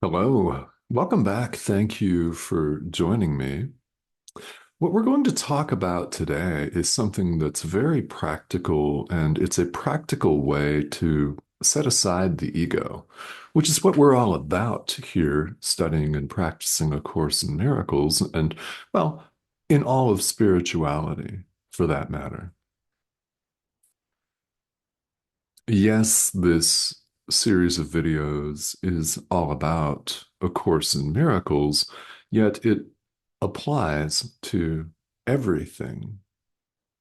Hello, welcome back. Thank you for joining me. What we're going to talk about today is something that's very practical, and it's a practical way to set aside the ego, which is what we're all about here, studying and practicing A Course in Miracles, and, well, in all of spirituality, for that matter. Yes, this series of videos is all about A Course in Miracles, yet it applies to everything,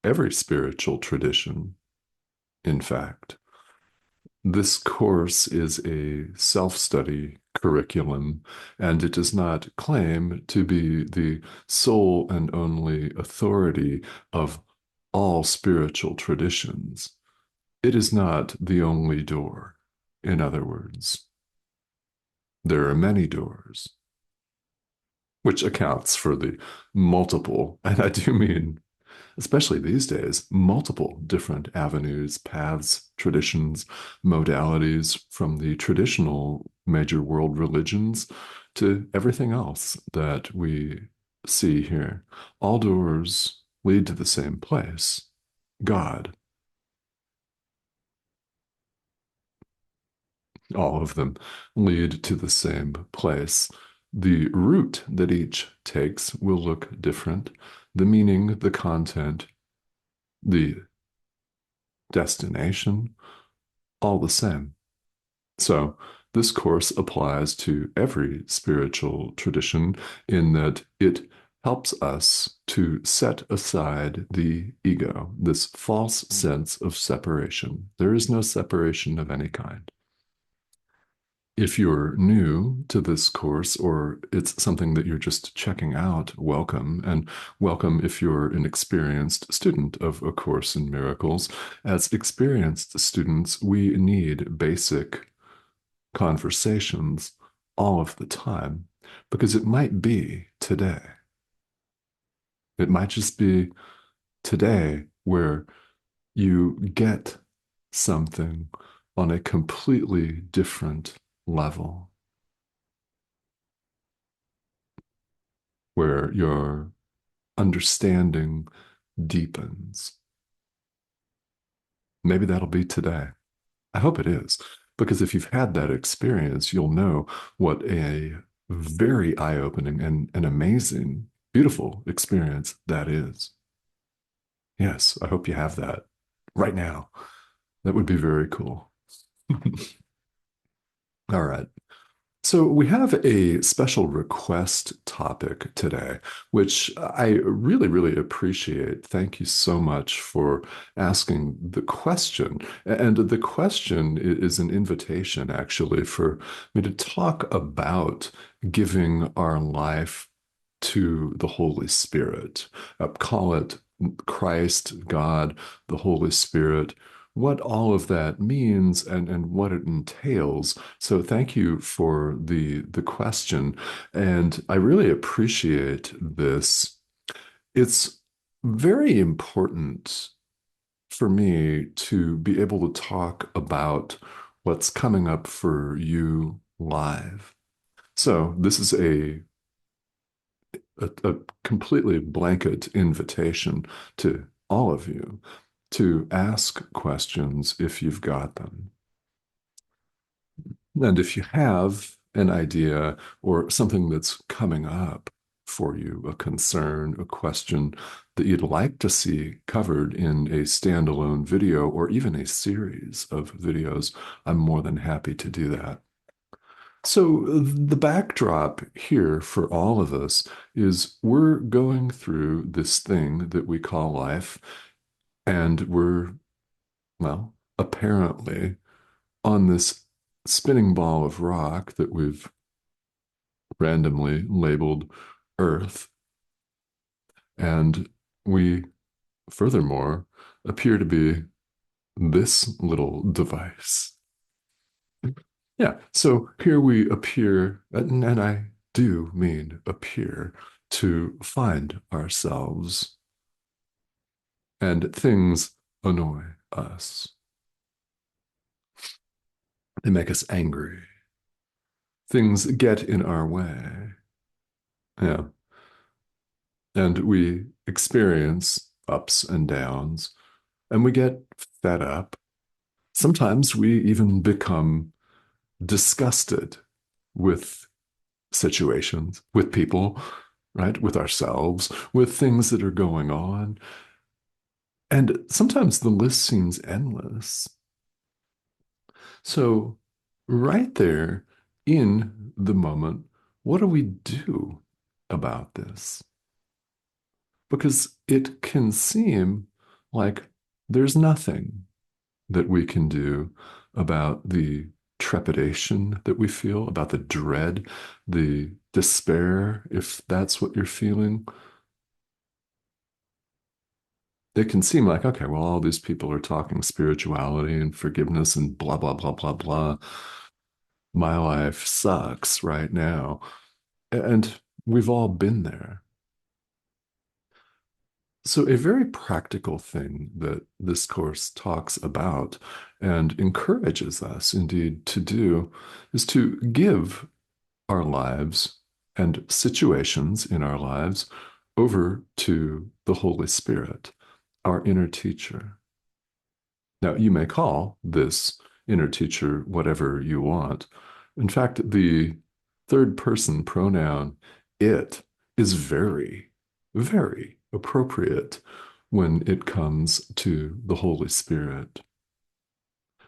every spiritual tradition, in fact. This course is a self-study curriculum, and it does not claim to be the sole and only authority of all spiritual traditions. It is not the only door. In other words, there are many doors, which accounts for the multiple, and I do mean, especially these days, multiple different avenues, paths, traditions, modalities from the traditional major world religions to everything else that we see here. All doors lead to the same place, God. All of them lead to the same place. The route that each takes will look different. The meaning, the content, the destination, all the same. So, this course applies to every spiritual tradition in that it helps us to set aside the ego, this false sense of separation. There is no separation of any kind. If you're new to this course or it's something that you're just checking out, welcome. And welcome if you're an experienced student of A Course in Miracles. As experienced students, we need basic conversations all of the time because it might be today. It might just be today where you get something on a completely different level, where your understanding deepens. Maybe that'll be today. I hope it is, because if you've had that experience, you'll know what a very eye-opening and an amazing, beautiful experience that is. Yes, I hope you have that right now. That would be very cool. All right. So, we have a special request topic today, which I really, really appreciate. Thank you so much for asking the question. And the question is an invitation, actually, for me to talk about giving our life to the Holy Spirit. Call it Christ, God, the Holy Spirit, what all of that means and what it entails. So thank you for the question. And I really appreciate this. It's very important for me to be able to talk about what's coming up for you live. So this is a completely blanket invitation to all of you to ask questions if you've got them. And if you have an idea or something that's coming up for you, a concern, a question that you'd like to see covered in a standalone video or even a series of videos, I'm more than happy to do that. So, the backdrop here for all of us is we're going through this thing that we call life, and we're, well, apparently on this spinning ball of rock that we've randomly labeled Earth. And we, furthermore, appear to be this little device. Yeah, so here we appear, and I do mean appear, to find ourselves, and things annoy us. They make us angry. things get in our way. Yeah. And we experience ups and downs, and we get fed up. Sometimes we even become disgusted with situations, with people, right? With ourselves, with things that are going on. And sometimes the list seems endless. So, right there in the moment, what do we do about this? Because it can seem like there's nothing that we can do about the trepidation that we feel, about the dread, the despair, if that's what you're feeling. It can seem like, okay, well, all these people are talking spirituality and forgiveness and blah, blah, blah, blah, blah. My life sucks right now. And we've all been there. So, a very practical thing that this course talks about and encourages us indeed to do is to give our lives and situations in our lives over to the Holy Spirit, our inner teacher. Now, you may call this inner teacher whatever you want. In fact, the third person pronoun it is very, very appropriate when it comes to the Holy Spirit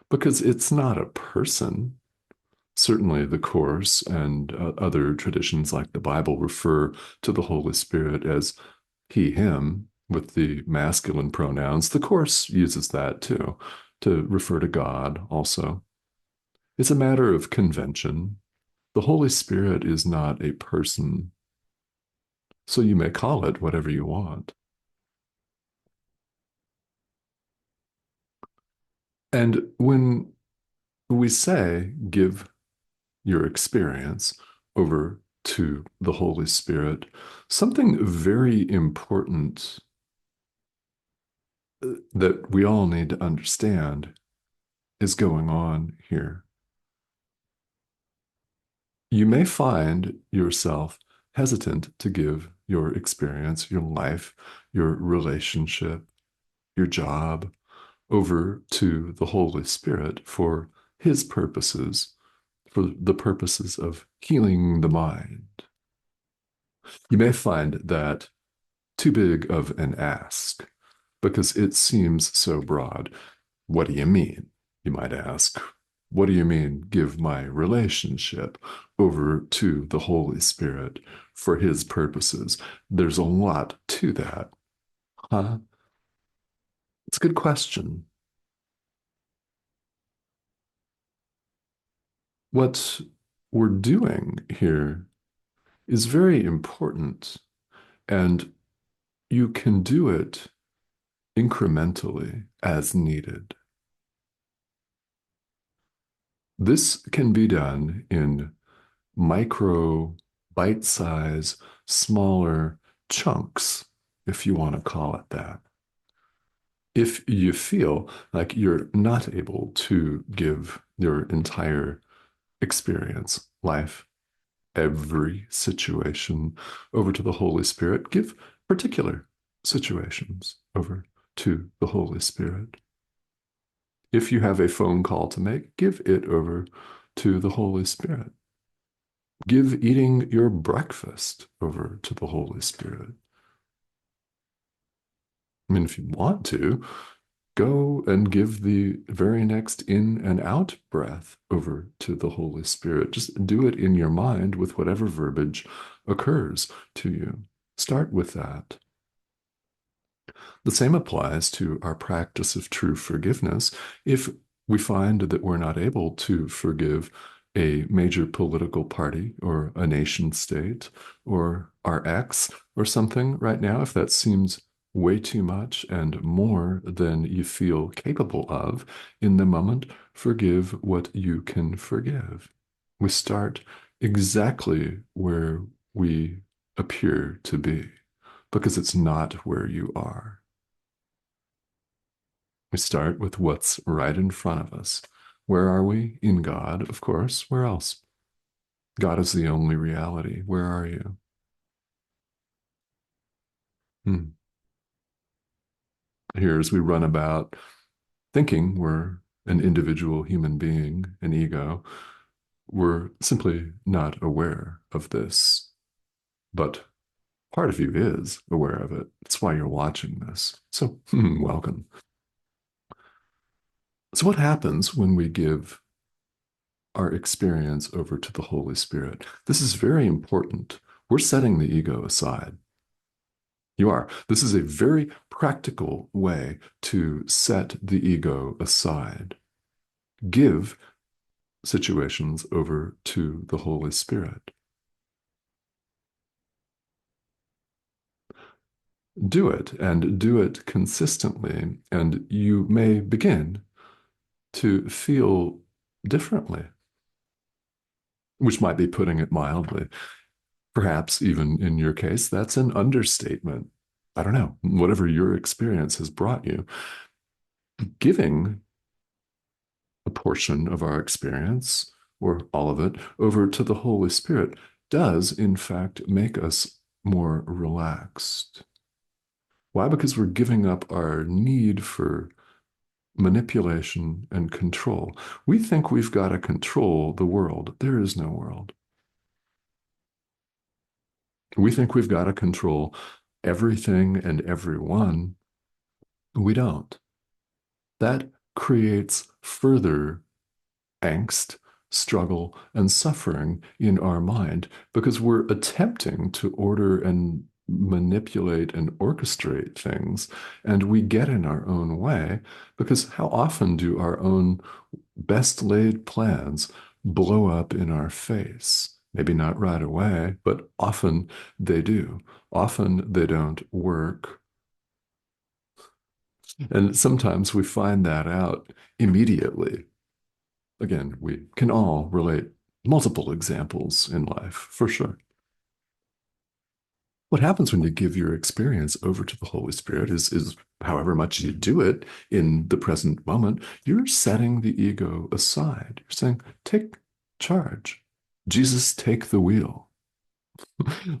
because it's not a person. Certainly, the Course and other traditions like the Bible refer to the Holy Spirit as he, him, with the masculine pronouns. The Course uses that too, to refer to God also. It's a matter of convention. The Holy Spirit is not a person, so you may call it whatever you want. And when we say give your experience over to the Holy Spirit, something very important that we all need to understand is going on here. You may find yourself hesitant to give your experience, your life, your relationship, your job over to the Holy Spirit for His purposes, for the purposes of healing the mind. You may find that too big of an ask because it seems so broad. What do you mean? You might ask. What do you mean, give my relationship over to the Holy Spirit for His purposes? There's a lot to that. Huh? It's a good question. What we're doing here is very important, and you can do it incrementally as needed. This can be done in micro, bite size, smaller chunks, if you want to call it that. If you feel like you're not able to give your entire experience, life, every situation over to the Holy Spirit, give particular situations over to the Holy Spirit. If you have a phone call to make, give it over to the Holy Spirit. Give eating your breakfast over to the Holy Spirit. I mean, if you want to, go and give the very next in and out breath over to the Holy Spirit. Just do it in your mind with whatever verbiage occurs to you. Start with that. The same applies to our practice of true forgiveness. If we find that we're not able to forgive a major political party or a nation state or our ex or something right now, if that seems way too much and more than you feel capable of in the moment, forgive what you can forgive. We start exactly where we appear to be because it's not where you are. We start with what's right in front of us. Where are we? In God, of course. Where else? God is the only reality. Where are you? Hmm. Here, as we run about thinking we're an individual human being, an ego, we're simply not aware of this. But part of you is aware of it. That's why you're watching this. So, welcome. So, what happens when we give our experience over to the Holy Spirit? This is very important. We're setting the ego aside. You are. This is a very practical way to set the ego aside. Give situations over to the Holy Spirit. Do it and do it consistently, and you may begin to feel differently, which might be putting it mildly. Perhaps even in your case, that's an understatement. I don't know, whatever your experience has brought you. Giving a portion of our experience, or all of it, over to the Holy Spirit does, in fact, make us more relaxed. Why? Because we're giving up our need for manipulation and control. We think we've got to control the world. There is no world. We think we've got to control everything and everyone. We don't. That creates further angst, struggle, and suffering in our mind because we're attempting to order and manipulate and orchestrate things, and we get in our own way because how often do our own best laid plans blow up in our face? Maybe not right away, but often they do. Often they don't work. And sometimes we find that out immediately. Again, we can all relate multiple examples in life, for sure. What happens when you give your experience over to the Holy Spirit is however much you do it in the present moment, you're setting the ego aside. You're saying, take charge. Jesus, take the wheel.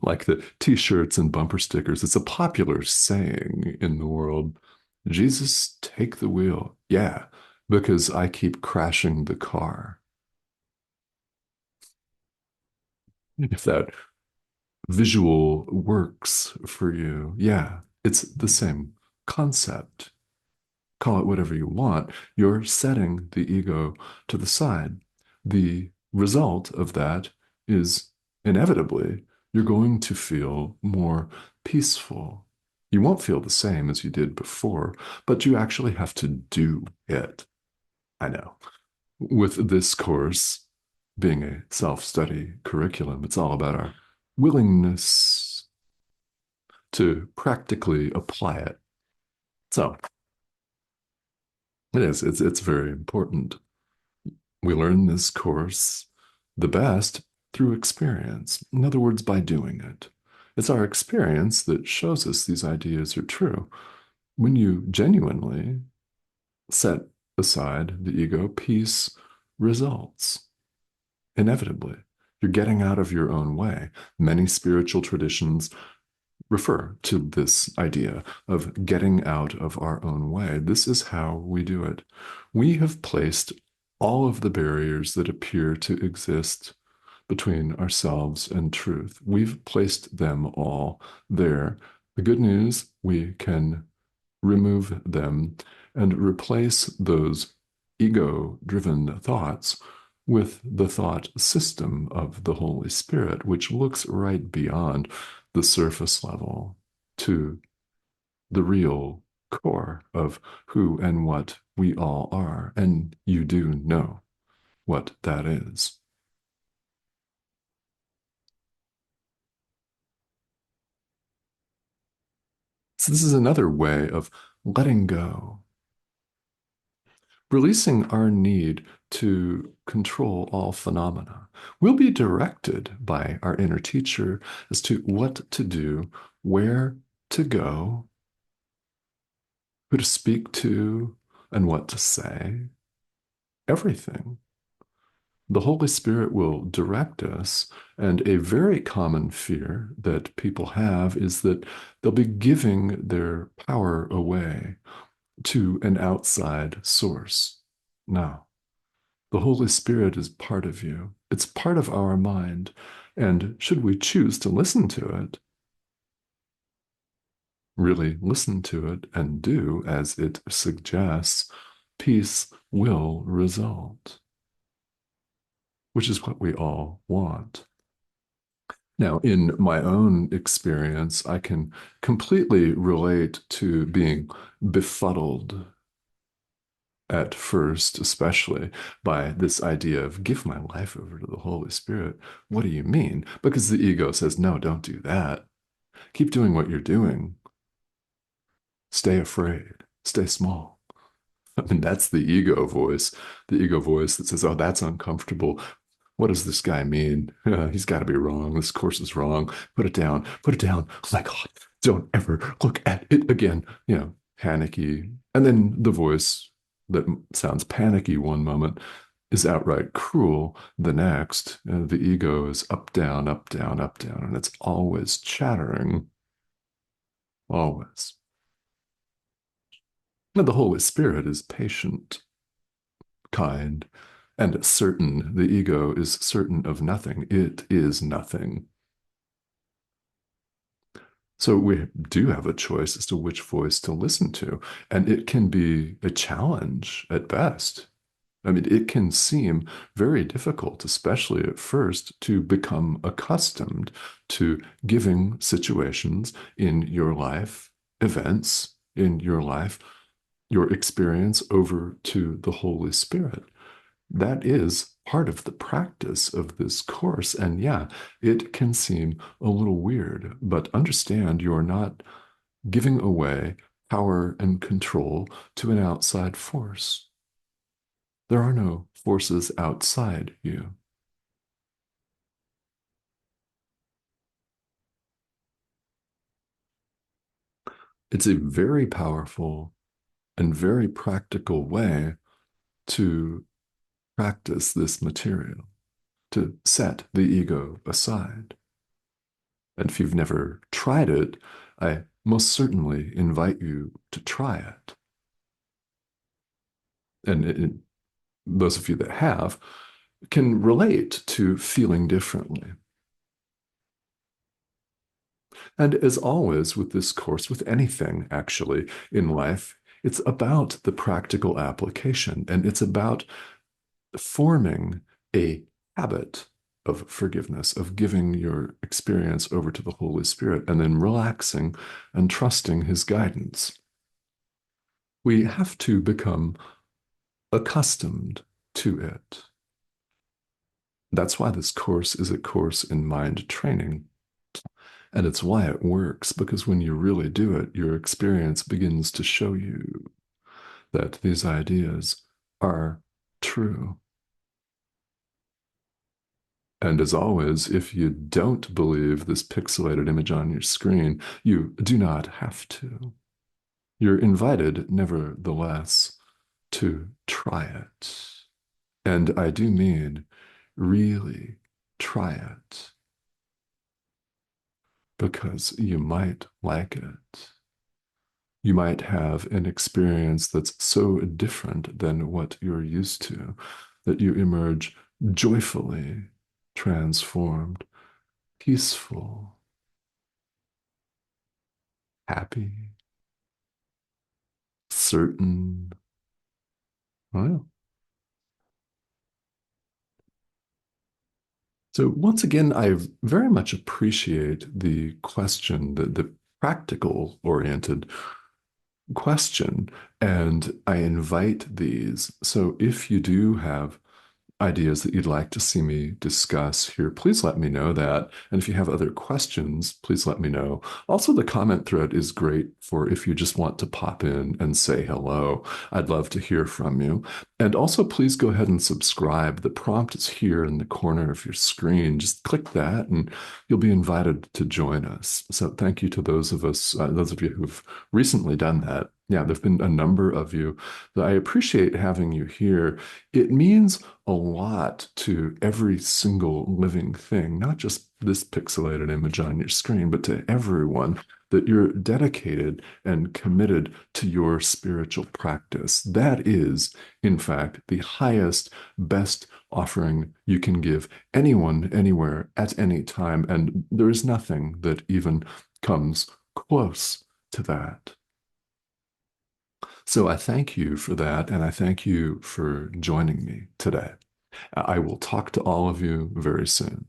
Like the t-shirts and bumper stickers. It's a popular saying in the world. Jesus, take the wheel. Yeah, because I keep crashing the car. If that visual works for you, yeah, it's the same concept. Call it whatever you want. You're setting the ego to the side. The result of that is inevitably you're going to feel more peaceful. You won't feel the same as you did before, but you actually have to do it. I know. With this course being a self-study curriculum, it's all about our willingness to practically apply it. So it is, it's very important. We learn this course the best through experience. In other words, by doing it. It's our experience that shows us these ideas are true. When you genuinely set aside the ego, peace results inevitably. You're getting out of your own way. Many spiritual traditions refer to this idea of getting out of our own way. This is how we do it. We have placed all of the barriers that appear to exist between ourselves and truth. We've placed them all there. The good news, we can remove them and replace those ego driven thoughts with the thought system of the Holy Spirit, which looks right beyond the surface level to the real core of who and what we all are. And you do know what that is. So, this is another way of letting go, releasing our need to control all phenomena. We'll be directed by our inner teacher as to what to do, where to go, who to speak to, and what to say. Everything. The Holy Spirit will direct us. And a very common fear that people have is that they'll be giving their power away to an outside source. No, the Holy Spirit is part of you, it's part of our mind. And should we choose to listen to it, really listen to it and do as it suggests, peace will result, which is what we all want. Now, in my own experience, I can completely relate to being befuddled at first, especially by this idea of give my life over to the Holy Spirit. What do you mean? Because the ego says, no, don't do that. Keep doing what you're doing. Stay afraid. Stay small. I mean, that's the ego voice that says, oh, that's uncomfortable. What does this guy mean? He's got to be wrong. This course is wrong. Put it down. Put it down. Oh my God, don't ever look at it again. Panicky. And then the voice that sounds panicky one moment is outright cruel the next. The ego is up, down, up, down, up, down, and it's always chattering. Always. And the Holy Spirit is patient, kind, and certain. The ego is certain of nothing. It is nothing. So we do have a choice as to which voice to listen to. And it can be a challenge at best. I mean, it can seem very difficult, especially at first, to become accustomed to giving situations in your life, events in your life, your experience over to the Holy Spirit. That is part of the practice of this course. And yeah, it can seem a little weird, but understand you're not giving away power and control to an outside force. There are no forces outside you. It's a very powerful and very practical way to practice this material, to set the ego aside. And if you've never tried it, I most certainly invite you to try it. And those of you that have can relate to feeling differently. And as always with this course, with anything actually in life, it's about the practical application and it's about forming a habit of forgiveness, of giving your experience over to the Holy Spirit and then relaxing and trusting His guidance. We have to become accustomed to it. That's why this course is a course in mind training. And it's why it works, because when you really do it, your experience begins to show you that these ideas are true. And as always, if you don't believe this pixelated image on your screen, you do not have to. You're invited, nevertheless, to try it. And I do mean really try it, because you might like it. You might have an experience that's so different than what you're used to that you emerge joyfully transformed, peaceful, happy, certain. Well, so once again, I very much appreciate the question, the practical oriented question, and I invite these. So if you do have ideas that you'd like to see me discuss here, please let me know that. And if you have other questions, please let me know. Also, the comment thread is great for if you just want to pop in and say hello. I'd love to hear from you. And also, please go ahead and subscribe. The prompt is here in the corner of your screen. Just click that and you'll be invited to join us. So thank you to those of you who've recently done that. Yeah, there've been a number of you that I appreciate having you here. It means a lot to every single living thing, not just this pixelated image on your screen, but to everyone that you're dedicated and committed to your spiritual practice. That is, in fact, the highest, best offering you can give anyone, anywhere, at any time. And there is nothing that even comes close to that. So I thank you for that, and I thank you for joining me today. I will talk to all of you very soon.